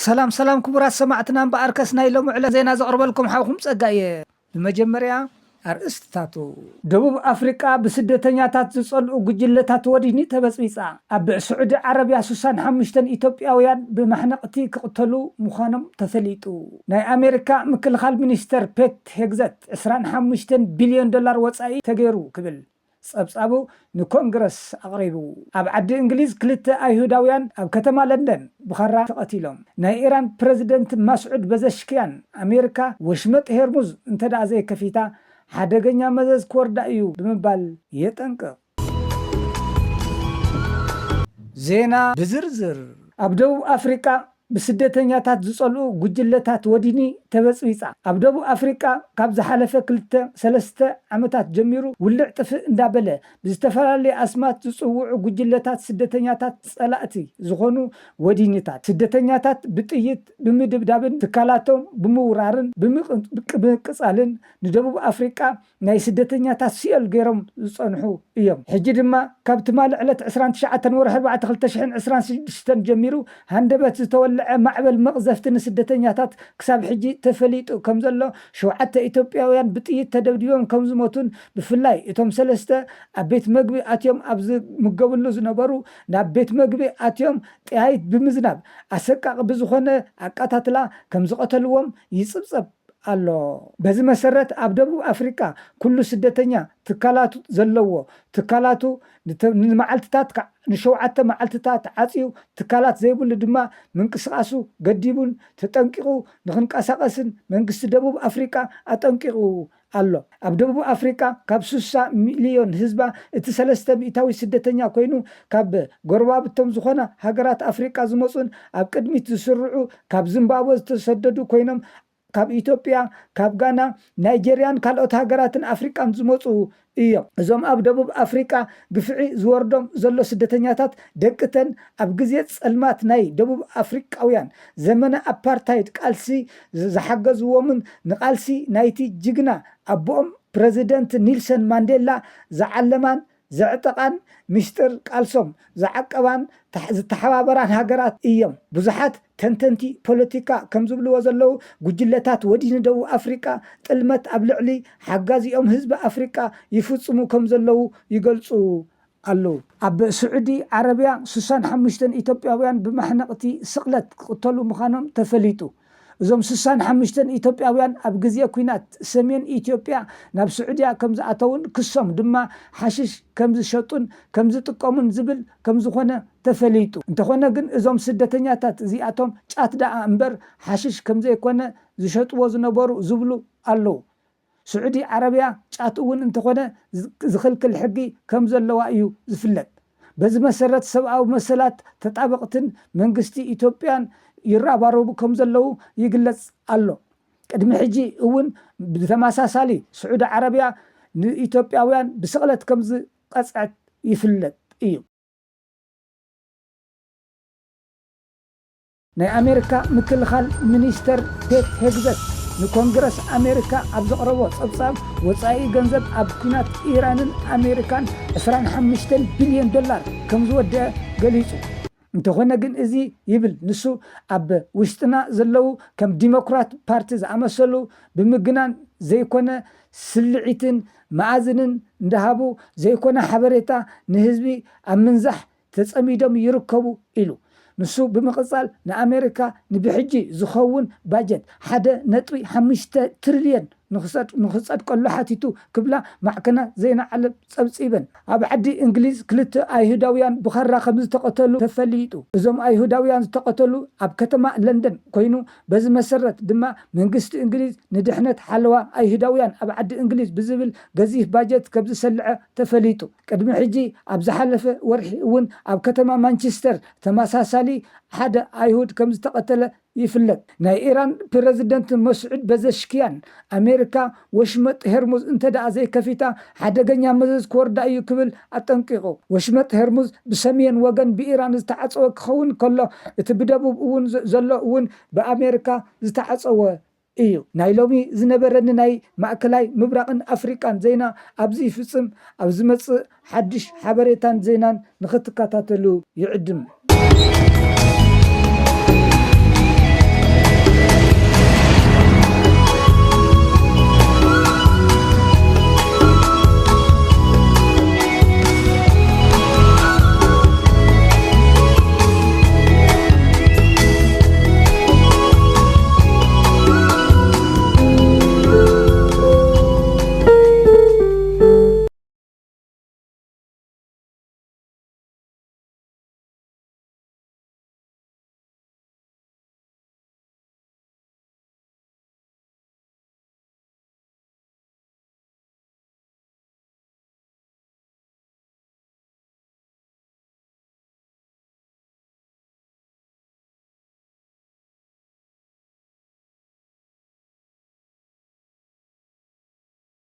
سلام كبرات سمعتنا بأركسنا لهم على زينا زقرب لكم حاوكم صقاية بمجمريا أرستاتو دبوب أفريقيا بسدتنياتات تصلوا جلتات وديني تبسبيصا أب سعودي عربيا سوسان حمشتن إثيوبياويان بمحنقتي كقتلوا مخانم تثليتو ناي أمريكا مكل خال مينستر بيت هيكزت 25 بليون دولار وصاي تغيرو كبل صبصابو نكونغرس أقريبو أب عد إنجليز كلتا أيهوداويان أب كتما لندن بخارا تقتيلهم ناي إيران بريزيدنت مسعود بزشكيان أمريكا وشمت هرمز انتدع زي كفيتا حدقنيا مزز كوردايو بمبال يتنك زينا بزرزر أبدو أفريقيا بسدتنياتات زصلو جلتات وديني تبصيصا أبدو أفريقيا كاب زحلفه كلتا 3 عمتات جميرو ولع طف اندابله بزتفرالي اسمات زصوعو جلتات سدتنياتات صلاتي زخونو ودينيتات سدتنياتات بطيت بمدبدابن تكالاتهم بمورارن بمقصالن ندبو أفريقيا ناي سدتنياتات سيل غيرهم زصنحو ايام حجي دما كاب تمال علت 19 ورح 4 26 جميرو هندبت تولع معبل مقذفتن سدتنياتات كساب حجي تفليطو كم زلو 7 إثيوبياويان بطيت تدبديوم كم زموتون بفلاي اتم 3 ابيت مغبي اتيوم ابز مغبلو زنبرو نابيت مغبي اتيوم طيايت بمزناب اسقق بزخونه اقاتاتلا كم زقتلوم يصبصب الله بزي مسرت ابدبو افريقيا كل سدتنيا تكالاتو زلوو تكالاتو نمعلتات نشوعت معلتات عصيو تكالات زيبل دما منقسقاسو قديبون تطنققو نخنقسقسن منግስት ደቡብ አፍሪካ አጠንቅቁ አሎ ኣብ ደቡብ አፍሪካ ካብ 60 ሚሊዮን ህዝባ እቲ 300 ስደተኛ ኮይኑ ካብ ጎረባብቶም ዝኾነ ሃገራት አፍሪካ ዝመጹን ኣብ ቅድሚት ዝስርዑ ካብ ዚምባብዌ ዝተሰደዱ ኮይኖም ካብ ኢትዮጵያ ካብ ጋና ናይጄሪያን ካልኦት ሃገራትን አፍሪካን ዝመጹ እዮም እዞም ኣብ ደቡብ አፍሪካ ግፍዒ ዝወርዶም ዘሎ ስደተኛታት ደቅተን ኣብ ግዜ ጸልማት ናይ ደቡብ አፍሪካውያን ዘመነ አፓርታይድ ቃልሲ ዝሓገዝዎምን ንቃልሲ ናይቲ ጅግና አቦኦም ፕሬዚደንት ኔልሰን ማንዴላ ዝዓለማን ዘዕጠቃን ሚስጥር ቃልሶም ዝዓቀባን ዝተሓባበራን ሃገራት እዮም ብዙሓት ተንተንቲ ፖለቲካ ከም ዝብልዎ ዘለው ጉጅለታት ወዲን ደቡብ አፍሪካ ጥልመት ኣብ ልዕሊ ሓጋዚኦም ህዝቢ አፍሪካ ይፍጽሙ ከም ዘለው ይገልጹ አለው ኣብ ስዑዲ ዓረብያ 65 ኢትዮጵያውያን ብማሕነቅቲ ስቅለት ቅተሉ ምዃኖም ተፈሊጡ እዞም 65 ኢትዮጵያውያን ኣብ ግዜ ኩናት ሰሜን ኢትዮጵያ ናብ ስዑዲያ ከም ዝኣተውን ክሶም ድማ ሓሽሽ ከም ዝሸጡን ከም ዝጥቀሙን ዝብል ከም ዝኾነ ተፈሊጡ እንተኾነ ግን እዞም ስደተኛታት እዚኣቶም ጫት ዳኣ እምበር ሓሽሽ ከም ዘይኮነ ዝሸጥዎ ዝነበሩ ዝብሉ ኣለው ስዑዲ ዓረብያ ጫት እውን እንተኾነ ዝኽልክል ሕጊ ከም ዘለዋ እዩ ዝፍለጥ በዚ መሰረት ሰብኣዊ መሰላት ተጣበቅትን መንግስቲ ኢትዮጵያን ይራባረቡ ከም ዘለው ይግለጽ አሎ ቅድሚ ሕጂ እውን ብተመሳሳሊ ስዑዲ ዓረብያ ንኢትዮጵያውያን ብስቅለት ከም ዝቀጽዐት ይፍለጥ እዩ ናይ አሜሪካ ምክልኻል ሚኒስተር ፔት ሄግዘት ንኮንግረስ አሜሪካ ኣብ ዘቕረቦ ጸብጻብ ወጻኢ ገንዘብ ኣብ ኩናት ኢራንን አሜሪካን 25 ቢልዮን ዶላር ከም ዝወደአ ገሊጹ እንተኾነ ግን እዚ ይብል ንሱ ኣብ ውሽጥና ዘለው ከም ዲሞክራት ፓርቲ ዝኣመሰሉ ብምግናን ዘይኮነ ስልዒትን ማዕዝንን እንደሃቡ ዘይኮነ ሓበሬታ ንህዝቢ ኣብ ምንዛሕ ተጸሚዶም ይርከቡ ኢሉ ንሱ ብምቕጻል ንኣሜሪካ ንብሕጂ ዝኸውን ባጀት 1.5 ትሪልዮን ንኽጸድቀሉ ሓቲቱ ክብላ ማዕከና ዜና ዓለም ጸብጺበን ኣብ ዓዲ እንግሊዝ ክልተ ኣይሁዳውያን ብኸራ ከም ዝተቀተሉ ተፈሊጡ እዞም ኣይሁዳውያን ዝተቀተሉ ኣብ ከተማ ለንደን ኮይኑ በዚ መሰረት ድማ መንግስቲ እንግሊዝ ንድሕነት ሓለዋ ኣይሁዳውያን ኣብ ዓዲ እንግሊዝ ብዝብል ገዚፍ ባጀት ከም ዝሰልዐ ተፈሊጡ ቅድሚ ሕጂ ኣብ ዝሓለፈ ወርሒ እውን ኣብ ከተማ ማንቸስተር ተመሳሳሊ ሓደ ኣይሁድ ከም ዝተቀተለ ይፍለጥ ናይ ኢራን ፕሬዝደንት መስዑድ በዘሽኪያን አሜሪካ ወሽመጥ ሄርሙዝ እንተዳኣ ዘይከፊታ ሓደገኛ መዘዝ ክወርዳ እዩ ክብል አጠንቂቁ ወሽመጥ ሄርሙዝ ብሰሜን ወገን ብኢራን ዝተዓፀወ ክኸውን ከሎ እቲ ብደቡብ እውን ዘሎ እውን ብአሜሪካ ዝተዓፀወ እዩ ናይ ሎሚ ዝነበረኒ ናይ ማእከላይ ምብራቅን አፍሪካን ዜና ኣብዚ ይፍጽም ኣብ ዝመጽእ ሓድሽ ሓበሬታን ዜናን ንኽትከታተሉ ይዕድም